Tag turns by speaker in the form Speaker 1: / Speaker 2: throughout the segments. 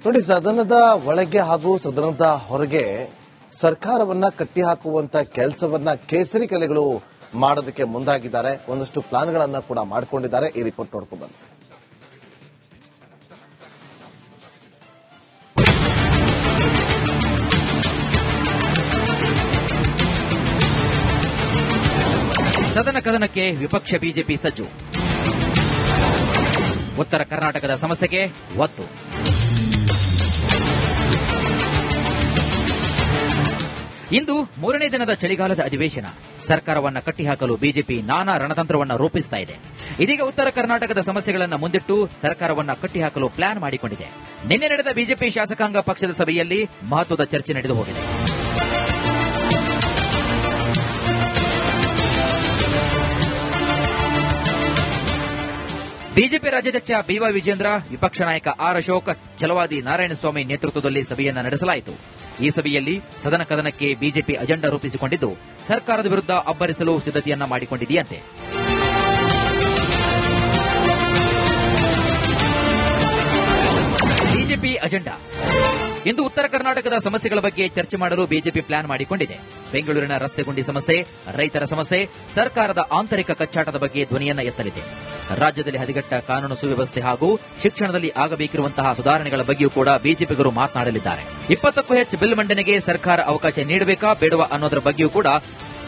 Speaker 1: ನೋಡಿ, ಸದನದ ಒಳಗೆ ಹಾಗೂ ಸದನದ ಹೊರಗೆ ಸರ್ಕಾರವನ್ನ ಕಟ್ಟಿಹಾಕುವಂತ ಕೆಲಸವನ್ನ ಕೇಸರಿ ಕಲೆಗಳು ಮಾಡೋದಕ್ಕೆ ಮುಂದಾಗಿದ್ದಾರೆ. ಒಂದಷ್ಟು ಪ್ಲಾನ್ಗಳನ್ನ ಕೂಡ ಮಾಡಿಕೊಂಡಿದ್ದಾರೆ. ಈ ರಿಪೋರ್ಟ್ ನೋಡ್ಕೊಂಡು ಬನ್ನಿ.
Speaker 2: ಸದನ ಕದನಕ್ಕೆ ವಿಪಕ್ಷ ಬಿಜೆಪಿ ಸಜ್ಜು. ಉತ್ತರ ಕರ್ನಾಟಕದ ಸಮಸ್ಯೆಗೆ ಒತ್ತು. ಇಂದು ಮೂರನೇ ದಿನದ ಚಳಿಗಾಲದ ಅಧಿವೇಶನ. ಸರ್ಕಾರವನ್ನ ಕಟ್ಟಿಹಾಕಲು ಬಿಜೆಪಿ ನಾನಾ ರಣತಂತ್ರವನ್ನ ರೂಪಿಸ್ತಾ ಇದೆ. ಇದೀಗ ಉತ್ತರ ಕರ್ನಾಟಕದ ಸಮಸ್ಯೆಗಳನ್ನು ಮುಂದಿಟ್ಟು ಸರ್ಕಾರವನ್ನ ಕಟ್ಟಿಹಾಕಲು ಪ್ಲಾನ್ ಮಾಡಿಕೊಂಡಿದೆ. ನಿನ್ನೆ ನಡೆದ ಬಿಜೆಪಿ ಶಾಸಕಾಂಗ ಪಕ್ಷದ ಸಭೆಯಲ್ಲಿ ಮಹತ್ವದ ಚರ್ಚೆ ನಡೆದು ಹೋಗಿದೆ. ಬಿಜೆಪಿ ರಾಜ್ಯಾಧ್ಯಕ್ಷ ಬಿವೈ ವಿಜೇಂದ್ರ, ವಿಪಕ್ಷ ನಾಯಕ ಆರ್ ಅಶೋಕ್, ಛಲವಾದಿ ನಾರಾಯಣಸ್ವಾಮಿ ನೇತೃತ್ವದಲ್ಲಿ ಸಭೆಯನ್ನು ನಡೆಸಲಾಯಿತು. ಈ ಸಭೆಯಲ್ಲಿ ಸದನ ಕದನಕ್ಕೆ ಬಿಜೆಪಿ ಅಜೆಂಡಾ ರೂಪಿಸಿಕೊಂಡಿದ್ದು ಸರ್ಕಾರದ ವಿರುದ್ಧ ಅಬ್ಬರಿಸಲು ಸಿದ್ಧತೆಯನ್ನ ಮಾಡಿಕೊಂಡಿದೆಯಂತೆ. BJP agenda. ಇಂದು ಉತ್ತರ ಕರ್ನಾಟಕದ ಸಮಸ್ಯೆಗಳ ಬಗ್ಗೆ ಚರ್ಚೆ ಮಾಡಲು ಬಿಜೆಪಿ ಪ್ಲಾನ್ ಮಾಡಿಕೊಂಡಿದೆ. ಬೆಂಗಳೂರಿನ ರಸ್ತೆ ಗುಂಡಿ ಸಮಸ್ಯೆ, ರೈತರ ಸಮಸ್ಯೆ, ಸರ್ಕಾರದ ಆಂತರಿಕ ಕಚ್ಚಾಟದ ಬಗ್ಗೆ ಧ್ವನಿಯನ್ನ ಎತ್ತಲಿದೆ. ರಾಜ್ಯದಲ್ಲಿ ಹದಗೆಟ್ಟ ಕಾನೂನು ಸುವ್ಯವಸ್ಥೆ ಹಾಗೂ ಶಿಕ್ಷಣದಲ್ಲಿ ಆಗಬೇಕಿರುವಂತಹ ಸುಧಾರಣೆಗಳ ಬಗ್ಗೆಯೂ ಕೂಡ ಬಿಜೆಪಿಗರು ಮಾತನಾಡಲಿದ್ದಾರೆ. 20ಕ್ಕೂ ಹೆಚ್ಚು ಬಿಲ್ ಮಂಡನೆಗೆ ಸರ್ಕಾರ ಅವಕಾಶ ನೀಡಬೇಕಾ ಬೇಡವಾ ಅನ್ನೋದರ ಬಗ್ಗೆಯೂ ಕೂಡ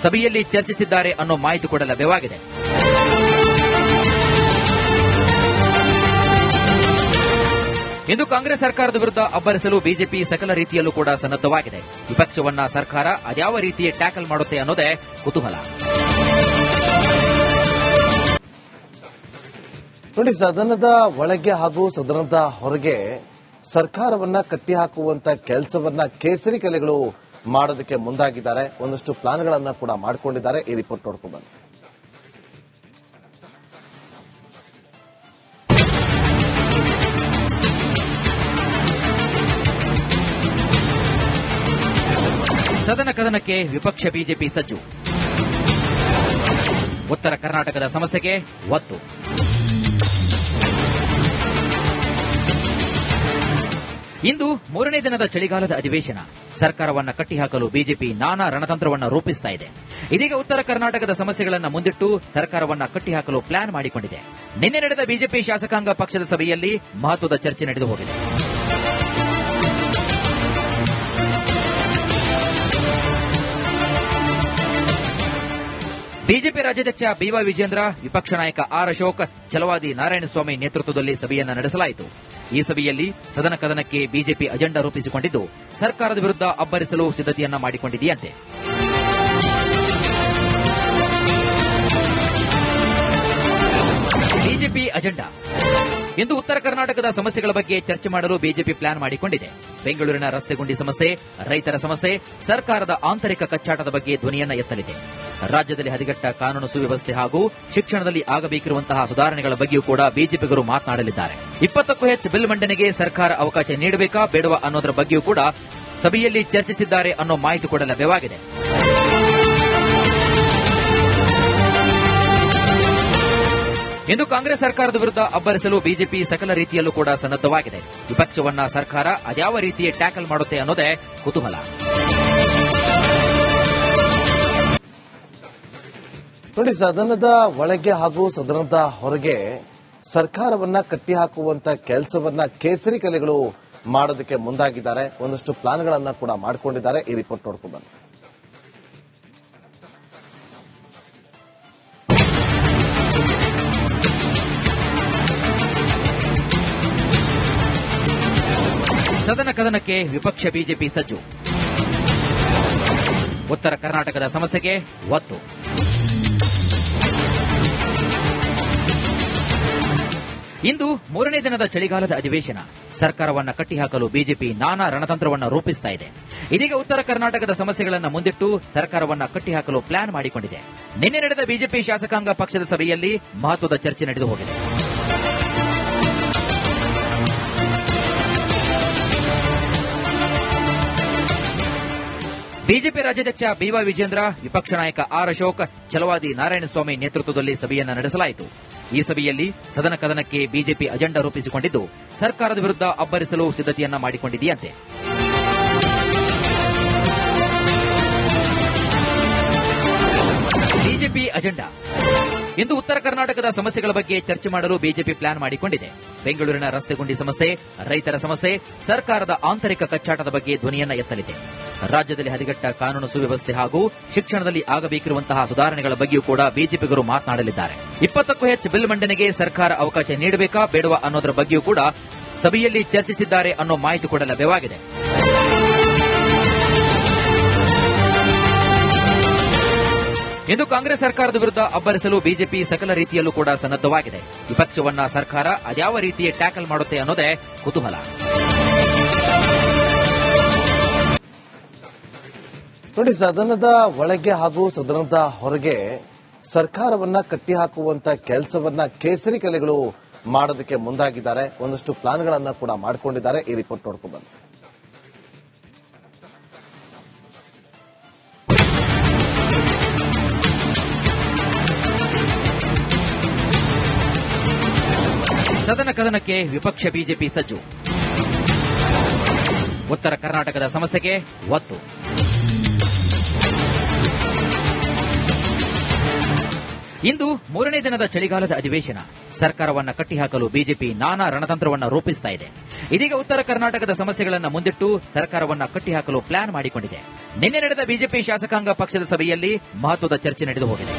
Speaker 2: ಸಭೆಯಲ್ಲಿ ಚರ್ಚಿಸಿದ್ದಾರೆ ಅನ್ನೋ ಮಾಹಿತಿ ಕೂಡ ಲಭ್ಯವಾಗಿದೆ. ಇಂದು ಕಾಂಗ್ರೆಸ್ ಸರ್ಕಾರದ ವಿರುದ್ಧ ಅಬ್ಬರಿಸಲು ಬಿಜೆಪಿ ಸಕಲ ರೀತಿಯಲ್ಲೂ ಕೂಡ ಸನ್ನದ್ದವಾಗಿದೆ. ವಿಪಕ್ಷವನ್ನ ಸರ್ಕಾರ ಅದ್ಯಾವ ರೀತಿಯ ಟ್ಯಾಕಲ್ ಮಾಡುತ್ತೆ ಅನ್ನೋದೇ ಕುತೂಹಲ.
Speaker 1: ನೋಡಿ, ಸದನದ ಒಳಗೆ ಹಾಗೂ ಸದನದ ಹೊರಗೆ ಸರ್ಕಾರವನ್ನ ಕಟ್ಟಿಹಾಕುವಂತ ಕೆಲಸವನ್ನ ಕೇಸರಿ ಕಲೆಗಳು ಮಾಡೋದಕ್ಕೆ ಮುಂದಾಗಿದ್ದಾರೆ. ಒಂದಷ್ಟು ಪ್ಲಾನ್ಗಳನ್ನ ಕೂಡ ಮಾಡಿಕೊಂಡಿದ್ದಾರೆ. ಈ ರಿಪೋರ್ಟ್ ನೋಡ್ಕೊಂಡು ಬನ್ನಿ.
Speaker 2: ಸದನ ಕದನಕ್ಕೆ ವಿಪಕ್ಷ ಬಿಜೆಪಿ ಸಜ್ಜು. ಉತ್ತರ ಕರ್ನಾಟಕದ ಸಮಸ್ಯೆಗೆ ಒತ್ತು. ಇಂದು ಮೂರನೇ ದಿನದ ಚಳಿಗಾಲದ ಅಧಿವೇಶನ. ಸರ್ಕಾರವನ್ನ ಕಟ್ಟಿಹಾಕಲು ಬಿಜೆಪಿ ನಾನಾ ರಣತಂತ್ರವನ್ನ ರೂಪಿಸ್ತಾ ಇದೆ. ಇದೀಗ ಉತ್ತರ ಕರ್ನಾಟಕದ ಸಮಸ್ಯೆಗಳನ್ನು ಮುಂದಿಟ್ಟು ಸರ್ಕಾರವನ್ನ ಕಟ್ಟಿಹಾಕಲು ಪ್ಲಾನ್ ಮಾಡಿಕೊಂಡಿದೆ. ನಿನ್ನೆ ನಡೆದ ಬಿಜೆಪಿ ಶಾಸಕಾಂಗ ಪಕ್ಷದ ಸಭೆಯಲ್ಲಿ ಮಹತ್ವದ ಚರ್ಚೆ ನಡೆದು ಹೋಗಿದೆ. ಬಿಜೆಪಿ ರಾಜ್ಯಾಧ್ಯಕ್ಷ ಬಿವೈ ವಿಜೇಂದ್ರ, ವಿಪಕ್ಷ ನಾಯಕ ಆರ್ ಅಶೋಕ್, ಛಲವಾದಿ ನಾರಾಯಣಸ್ವಾಮಿ ನೇತೃತ್ವದಲ್ಲಿ ಸಭೆಯನ್ನು ನಡೆಸಲಾಯಿತು. ಈ ಸಭೆಯಲ್ಲಿ ಸದನ ಕದನಕ್ಕೆ ಬಿಜೆಪಿ ಅಜೆಂಡಾ ರೂಪಿಸಿಕೊಂಡಿದ್ದು ಸರ್ಕಾರದ ವಿರುದ್ಧ ಅಬ್ಬರಿಸಲು ಸಿದ್ಧತೆಯನ್ನ ಮಾಡಿಕೊಂಡಿದೆಯಂತೆ. BJP agenda. ಇಂದು ಉತ್ತರ ಕರ್ನಾಟಕದ ಸಮಸ್ಯೆಗಳ ಬಗ್ಗೆ ಚರ್ಚೆ ಮಾಡಲು ಬಿಜೆಪಿ ಪ್ಲಾನ್ ಮಾಡಿಕೊಂಡಿದೆ. ಬೆಂಗಳೂರಿನ ರಸ್ತೆ ಗುಂಡಿ ಸಮಸ್ಯೆ, ರೈತರ ಸಮಸ್ಯೆ, ಸರ್ಕಾರದ ಆಂತರಿಕ ಕಚ್ಚಾಟದ ಬಗ್ಗೆ ಧ್ವನಿಯನ್ನ ಎತ್ತಲಿದೆ. ರಾಜ್ಯದಲ್ಲಿ ಹದಗೆಟ್ಟ ಕಾನೂನು ಸುವ್ಯವಸ್ಥೆ ಹಾಗೂ ಶಿಕ್ಷಣದಲ್ಲಿ ಆಗಬೇಕಿರುವಂತಹ ಸುಧಾರಣೆಗಳ ಬಗ್ಗೆಯೂ ಕೂಡ ಬಿಜೆಪಿಗರು ಮಾತನಾಡಲಿದ್ದಾರೆ. 20ಕ್ಕೂ ಹೆಚ್ಚು ಬಿಲ್ ಮಂಡನೆಗೆ ಸರ್ಕಾರ ಅವಕಾಶ ನೀಡಬೇಕಾ ಬೇಡವಾ ಅನ್ನೋದರ ಬಗ್ಗೆಯೂ ಕೂಡ ಸಭೆಯಲ್ಲಿ ಚರ್ಚಿಸಿದ್ದಾರೆ ಅನ್ನೋ ಮಾಹಿತಿ ಕೂಡ ಲಭ್ಯವಾಗಿದೆ. ಇಂದು ಕಾಂಗ್ರೆಸ್ ಸರ್ಕಾರದ ವಿರುದ್ಧ ಅಬ್ಬರಿಸಲು ಬಿಜೆಪಿ ಸಕಲ ರೀತಿಯಲ್ಲೂ ಕೂಡ ಸನ್ನದ್ದವಾಗಿದೆ. ವಿಪಕ್ಷವನ್ನ ಸರ್ಕಾರ ಅದ್ಯಾವ ರೀತಿಯ ಟ್ಯಾಕಲ್ ಮಾಡುತ್ತೆ ಅನ್ನೋದೇ ಕುತೂಹಲ.
Speaker 1: ನೋಡಿ, ಸದನದ ಒಳಗೆ ಹಾಗೂ ಸದನದ ಹೊರಗೆ ಸರ್ಕಾರವನ್ನ ಕಟ್ಟಿಹಾಕುವಂತ ಕೆಲಸವನ್ನ ಕೇಸರಿ ಕಲೆಗಳು ಮಾಡೋದಕ್ಕೆ ಮುಂದಾಗಿದ್ದಾರೆ. ಒಂದಷ್ಟು ಪ್ಲಾನ್ಗಳನ್ನ ಕೂಡ ಮಾಡಿಕೊಂಡಿದ್ದಾರೆ. ಈ ರಿಪೋರ್ಟ್ ನೋಡ್ಕೊಂಡು ಬನ್ನಿ.
Speaker 2: ಸದನ ಕದನಕ್ಕೆ ವಿಪಕ್ಷ ಬಿಜೆಪಿ ಸಜ್ಜು. ಉತ್ತರ ಕರ್ನಾಟಕದ ಸಮಸ್ಯೆಗೆ ಒತ್ತು. ಇಂದು ಮೂರನೇ ದಿನದ ಚಳಿಗಾಲದ ಅಧಿವೇಶನ. ಸರ್ಕಾರವನ್ನ ಕಟ್ಟಿಹಾಕಲು ಬಿಜೆಪಿ ನಾನಾ ರಣತಂತ್ರವನ್ನ ರೂಪಿಸ್ತಾ ಇದೆ. ಇದೀಗ ಉತ್ತರ ಕರ್ನಾಟಕದ ಸಮಸ್ಯೆಗಳನ್ನು ಮುಂದಿಟ್ಟು ಸರ್ಕಾರವನ್ನ ಕಟ್ಟಿಹಾಕಲು ಪ್ಲಾನ್ ಮಾಡಿಕೊಂಡಿದೆ. ನಿನ್ನೆ ನಡೆದ ಬಿಜೆಪಿ ಶಾಸಕಾಂಗ ಪಕ್ಷದ ಸಭೆಯಲ್ಲಿ ಮಹತ್ವದ ಚರ್ಚೆ ನಡೆದು ಹೋಗಿದೆ. ಬಿಜೆಪಿ ರಾಜ್ಯಾಧ್ಯಕ್ಷ ಬಿವೈ ವಿಜೇಂದ್ರ, ವಿಪಕ್ಷ ನಾಯಕ ಆರ್ ಅಶೋಕ್, ಛಲವಾದಿ ನಾರಾಯಣಸ್ವಾಮಿ ನೇತೃತ್ವದಲ್ಲಿ ಸಭೆಯನ್ನು ನಡೆಸಲಾಯಿತು. ಈ ಸಭೆಯಲ್ಲಿ ಸದನ ಕದನಕ್ಕೆ ಬಿಜೆಪಿ ಅಜೆಂಡಾ ರೂಪಿಸಿಕೊಂಡಿದ್ದು ಸರ್ಕಾರದ ವಿರುದ್ಧ ಅಬ್ಬರಿಸಲು ಸಿದ್ಧತೆಯನ್ನ ಮಾಡಿಕೊಂಡಿದೆಯಂತೆ. BJP agenda. ಇಂದು ಉತ್ತರ ಕರ್ನಾಟಕದ ಸಮಸ್ಯೆಗಳ ಬಗ್ಗೆ ಚರ್ಚೆ ಮಾಡಲು ಬಿಜೆಪಿ ಪ್ಲಾನ್ ಮಾಡಿಕೊಂಡಿದೆ. ಬೆಂಗಳೂರಿನ ರಸ್ತೆ ಗುಂಡಿ ಸಮಸ್ಯೆ, ರೈತರ ಸಮಸ್ಯೆ, ಸರ್ಕಾರದ ಆಂತರಿಕ ಕಚ್ಚಾಟದ ಬಗ್ಗೆ ಧ್ವನಿಯನ್ನ ಎತ್ತಲಿದೆ. ರಾಜ್ಯದಲ್ಲಿ ಹದಗೆಟ್ಟ ಕಾನೂನು ಸುವ್ಯವಸ್ಥೆ ಹಾಗೂ ಶಿಕ್ಷಣದಲ್ಲಿ ಆಗಬೇಕಿರುವಂತಹ ಸುಧಾರಣೆಗಳ ಬಗ್ಗೆಯೂ ಕೂಡ ಬಿಜೆಪಿಗರು ಮಾತನಾಡಲಿದ್ದಾರೆ. 20ಕ್ಕೂ ಹೆಚ್ಚು ಬಿಲ್ ಮಂಡನೆಗೆ ಸರ್ಕಾರ ಅವಕಾಶ ನೀಡಬೇಕಾ ಬೇಡವಾ ಅನ್ನೋದರ ಬಗ್ಗೆಯೂ ಕೂಡ ಸಭೆಯಲ್ಲಿ ಚರ್ಚಿಸಿದ್ದಾರೆ ಅನ್ನೋ ಮಾಹಿತಿ ಕೂಡ ಲಭ್ಯವಾಗಿದೆ. ಇಂದು ಕಾಂಗ್ರೆಸ್ ಸರ್ಕಾರದ ವಿರುದ್ಧ ಅಬ್ಬರಿಸಲು ಬಿಜೆಪಿ ಸಕಲ ರೀತಿಯಲ್ಲೂ ಕೂಡ ಸನ್ನದ್ದವಾಗಿದೆ. ವಿಪಕ್ಷವನ್ನ ಸರ್ಕಾರ ಅದ್ಯಾವ ರೀತಿಯ ಟ್ಯಾಕಲ್ ಮಾಡುತ್ತೆ ಅನ್ನೋದೇ ಕುತೂಹಲ.
Speaker 1: ನೋಡಿ, ಸದನದ ಒಳಗೆ ಹಾಗೂ ಸದನದ ಹೊರಗೆ ಸರ್ಕಾರವನ್ನ ಕಟ್ಟಿಹಾಕುವಂತ ಕೆಲಸವನ್ನ ಕೇಸರಿ ಕಲೆಗಳು ಮಾಡೋದಕ್ಕೆ ಮುಂದಾಗಿದ್ದಾರೆ. ಒಂದಷ್ಟು ಪ್ಲಾನ್ಗಳನ್ನ ಕೂಡ ಮಾಡಿಕೊಂಡಿದ್ದಾರೆ. ಈ ರಿಪೋರ್ಟ್ ನೋಡ್ಕೊಂಡು ಬನ್ನಿ.
Speaker 2: ಸದನ ಕದನಕ್ಕೆ ವಿಪಕ್ಷ ಬಿಜೆಪಿ ಸಜ್ಜು. ಉತ್ತರ ಕರ್ನಾಟಕದ ಸಮಸ್ಯೆಗೆ ಒತ್ತು. ಇಂದು 3ನೇ ದಿನದ ಚಳಿಗಾಲದ ಅಧಿವೇಶನ. ಸರ್ಕಾರವನ್ನ ಕಟ್ಟಿಹಾಕಲು ಬಿಜೆಪಿ ನಾನಾ ರಣತಂತ್ರವನ್ನ ರೂಪಿಸ್ತಾ ಇದೆ. ಇದೀಗ ಉತ್ತರ ಕರ್ನಾಟಕದ ಸಮಸ್ಯೆಗಳನ್ನು ಮುಂದಿಟ್ಟು ಸರ್ಕಾರವನ್ನ ಕಟ್ಟಿಹಾಕಲು ಪ್ಲಾನ್ ಮಾಡಿಕೊಂಡಿದೆ. ನಿನ್ನೆ ನಡೆದ ಬಿಜೆಪಿ ಶಾಸಕಾಂಗ ಪಕ್ಷದ ಸಭೆಯಲ್ಲಿ ಮಹತ್ವದ ಚರ್ಚೆ ನಡೆದು ಹೋಗಿದೆ.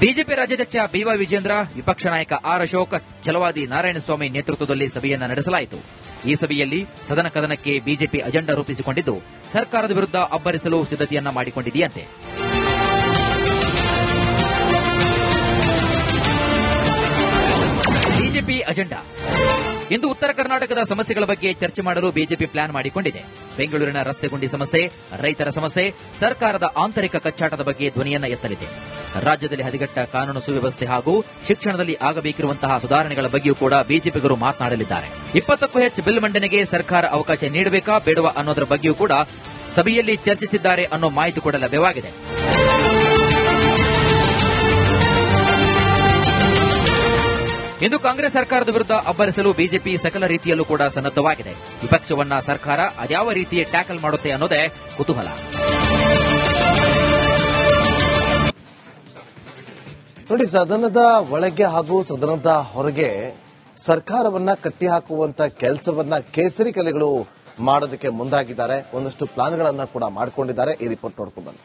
Speaker 2: ಬಿಜೆಪಿ ರಾಜ್ಯಾಧ್ಯಕ್ಷ ಬಿವೈ ವಿಜೇಂದ್ರ, ವಿಪಕ್ಷ ನಾಯಕ ಆರ್ ಅಶೋಕ್, ಛಲವಾದಿ ನಾರಾಯಣಸ್ವಾಮಿ ನೇತೃತ್ವದಲ್ಲಿ ಸಭೆಯನ್ನು ನಡೆಸಲಾಯಿತು. ಈ ಸಭೆಯಲ್ಲಿ ಸದನ ಕದನಕ್ಕೆ ಬಿಜೆಪಿ ಅಜೆಂಡಾ ರೂಪಿಸಿಕೊಂಡಿದ್ದು ಸರ್ಕಾರದ ವಿರುದ್ಧ ಅಬ್ಬರಿಸಲು ಸಿದ್ಧತೆಯನ್ನ ಮಾಡಿಕೊಂಡಿದೆಯಂತೆ. BJP agenda. ಇಂದು ಉತ್ತರ ಕರ್ನಾಟಕದ ಸಮಸ್ಯೆಗಳ ಬಗ್ಗೆ ಚರ್ಚೆ ಮಾಡಲು ಬಿಜೆಪಿ ಪ್ಲಾನ್ ಮಾಡಿಕೊಂಡಿದೆ. ಬೆಂಗಳೂರಿನ ರಸ್ತೆ ಗುಂಡಿ ಸಮಸ್ಯೆ, ರೈತರ ಸಮಸ್ಯೆ, ಸರ್ಕಾರದ ಆಂತರಿಕ ಕಚ್ಚಾಟದ ಬಗ್ಗೆ ಧ್ವನಿಯನ್ನ ಎತ್ತಲಿದೆ. ರಾಜ್ಯದಲ್ಲಿ ಹದಗೆಟ್ಟ ಕಾನೂನು ಸುವ್ಯವಸ್ಥೆ ಹಾಗೂ ಶಿಕ್ಷಣದಲ್ಲಿ ಆಗಬೇಕಿರುವಂತಹ ಸುಧಾರಣೆಗಳ ಬಗ್ಗೆಯೂ ಕೂಡ ಬಿಜೆಪಿಗರು ಮಾತನಾಡಲಿದ್ದಾರೆ. 20ಕ್ಕೂ ಹೆಚ್ಚು ಬಿಲ್ ಮಂಡನೆಗೆ ಸರ್ಕಾರ ಅವಕಾಶ ನೀಡಬೇಕಾ ಬೇಡವಾ ಅನ್ನೋದರ ಬಗ್ಗೆಯೂ ಕೂಡ ಸಭೆಯಲ್ಲಿ ಚರ್ಚಿಸಿದ್ದಾರೆ ಅನ್ನೋ ಮಾಹಿತಿ ಕೂಡ ಲಭ್ಯವಾಗಿದೆ. ಇಂದು ಕಾಂಗ್ರೆಸ್ ಸರ್ಕಾರದ ವಿರುದ್ಧ ಅಬ್ಬರಿಸಲು ಬಿಜೆಪಿ ಸಕಲ ರೀತಿಯಲ್ಲೂ ಕೂಡ ಸನ್ನದ್ದವಾಗಿದೆ. ವಿಪಕ್ಷವನ್ನ ಸರ್ಕಾರ ಅದ್ಯಾವ ರೀತಿಯ ಟ್ಯಾಕಲ್ ಮಾಡುತ್ತೆ ಅನ್ನೋದೇ ಕುತೂಹಲ.
Speaker 1: ನೋಡಿ, ಸದನದ ಒಳಗೆ ಹಾಗೂ ಸದನದ ಹೊರಗೆ ಸರ್ಕಾರವನ್ನ ಕಟ್ಟಿಹಾಕುವಂತ ಕೆಲಸವನ್ನ ಕೇಸರಿ ಕಲೆಗಳು ಮಾಡೋದಕ್ಕೆ ಮುಂದಾಗಿದ್ದಾರೆ. ಒಂದಷ್ಟು ಪ್ಲಾನ್ಗಳನ್ನ ಕೂಡ ಮಾಡಿಕೊಂಡಿದ್ದಾರೆ. ಈ ರಿಪೋರ್ಟ್ ನೋಡ್ಕೊಂಡು ಬನ್ನಿ.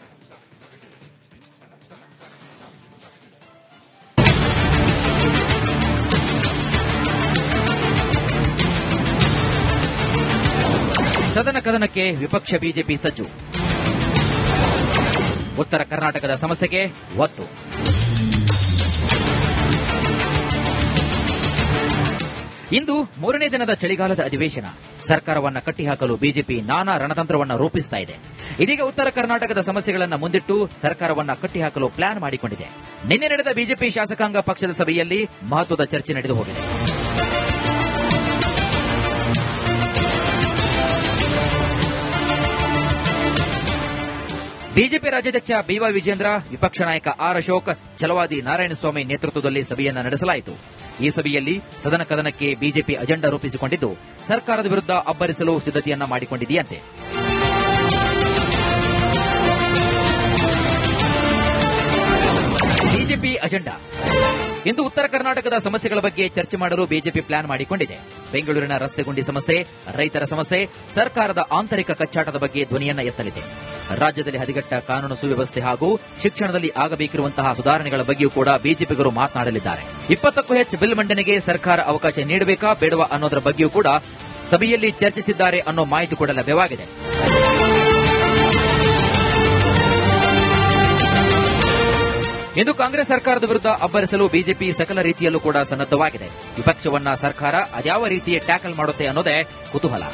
Speaker 2: ಸದನ ಕದನಕ್ಕೆ ವಿಪಕ್ಷ ಬಿಜೆಪಿ ಸಜ್ಜು. ಉತ್ತರ ಕರ್ನಾಟಕದ ಸಮಸ್ಯೆಗೆ ಒತ್ತು. ಇಂದು 3ನೇ ದಿನದ ಚಳಿಗಾಲದ ಅಧಿವೇಶನ. ಸರ್ಕಾರವನ್ನ ಕಟ್ಟಿಹಾಕಲು ಬಿಜೆಪಿ ನಾನಾ ರಣತಂತ್ರವನ್ನ ರೂಪಿಸ್ತಾ ಇದೆ. ಇದೀಗ ಉತ್ತರ ಕರ್ನಾಟಕದ ಸಮಸ್ಯೆಗಳನ್ನು ಮುಂದಿಟ್ಟು ಸರ್ಕಾರವನ್ನ ಕಟ್ಟಿಹಾಕಲು ಪ್ಲಾನ್ ಮಾಡಿಕೊಂಡಿದೆ. ನಿನ್ನೆ ನಡೆದ ಬಿಜೆಪಿ ಶಾಸಕಾಂಗ ಪಕ್ಷದ ಸಭೆಯಲ್ಲಿ ಮಹತ್ವದ ಚರ್ಚೆ ನಡೆದು ಹೋಗಿದೆ. ಬಿಜೆಪಿ ರಾಜ್ಯಾಧ್ಯಕ್ಷ ಬಿವೈ ವಿಜೇಂದ್ರ, ವಿಪಕ್ಷ ನಾಯಕ ಆರ್ ಅಶೋಕ್, ಛಲವಾದಿ ನಾರಾಯಣಸ್ವಾಮಿ ನೇತೃತ್ವದಲ್ಲಿ ಸಭೆಯನ್ನು ನಡೆಸಲಾಯಿತು. ಈ ಸಭೆಯಲ್ಲಿ ಸದನ ಕದನಕ್ಕೆ ಬಿಜೆಪಿ ಅಜೆಂಡಾ ರೂಪಿಸಿಕೊಂಡಿದ್ದು ಸರ್ಕಾರದ ವಿರುದ್ಧ ಅಬ್ಬರಿಸಲು ಸಿದ್ಧತೆಯನ್ನ ಮಾಡಿಕೊಂಡಿದೆಯಂತೆ. BJP agenda. ಇಂದು ಉತ್ತರ ಕರ್ನಾಟಕದ ಸಮಸ್ಯೆಗಳ ಬಗ್ಗೆ ಚರ್ಚೆ ಮಾಡಲು ಬಿಜೆಪಿ ಪ್ಲಾನ್ ಮಾಡಿಕೊಂಡಿದೆ. ಬೆಂಗಳೂರಿನ ರಸ್ತೆ ಗುಂಡಿ ಸಮಸ್ಯೆ, ರೈತರ ಸಮಸ್ಯೆ, ಸರ್ಕಾರದ ಆಂತರಿಕ ಕಚ್ಚಾಟದ ಬಗ್ಗೆ ಧ್ವನಿಯನ್ನ ಎತ್ತಲಿದೆ. ರಾಜ್ಯದಲ್ಲಿ ಹದಗೆಟ್ಟ ಕಾನೂನು ಸುವ್ಯವಸ್ಥೆ ಹಾಗೂ ಶಿಕ್ಷಣದಲ್ಲಿ ಆಗಬೇಕಿರುವಂತಹ ಸುಧಾರಣೆಗಳ ಬಗ್ಗೆಯೂ ಕೂಡ ಬಿಜೆಪಿಗರು ಮಾತನಾಡಲಿದ್ದಾರೆ. 20ಕ್ಕೂ ಹೆಚ್ಚು ಬಿಲ್ ಮಂಡನೆಗೆ ಸರ್ಕಾರ ಅವಕಾಶ ನೀಡಬೇಕಾ ಬೇಡವಾ ಅನ್ನೋದರ ಬಗ್ಗೆಯೂ ಕೂಡ ಸಭೆಯಲ್ಲಿ ಚರ್ಚಿಸಿದ್ದಾರೆ ಅನ್ನೋ ಮಾಹಿತಿ ಕೂಡ ಲಭ್ಯವಾಗಿದೆ. ಇಂದು ಕಾಂಗ್ರೆಸ್ ಸರ್ಕಾರದ ವಿರುದ್ಧ ಅಬ್ಬರಿಸಲು ಬಿಜೆಪಿ ಸಕಲ ರೀತಿಯಲ್ಲೂ ಕೂಡ ಸನ್ನದ್ದವಾಗಿದೆ. ವಿಪಕ್ಷವನ್ನ ಸರ್ಕಾರ ಅದ್ಯಾವ ರೀತಿಯ ಟ್ಯಾಕಲ್ ಮಾಡುತ್ತೆ ಅನ್ನೋದೇ ಕುತೂಹಲ.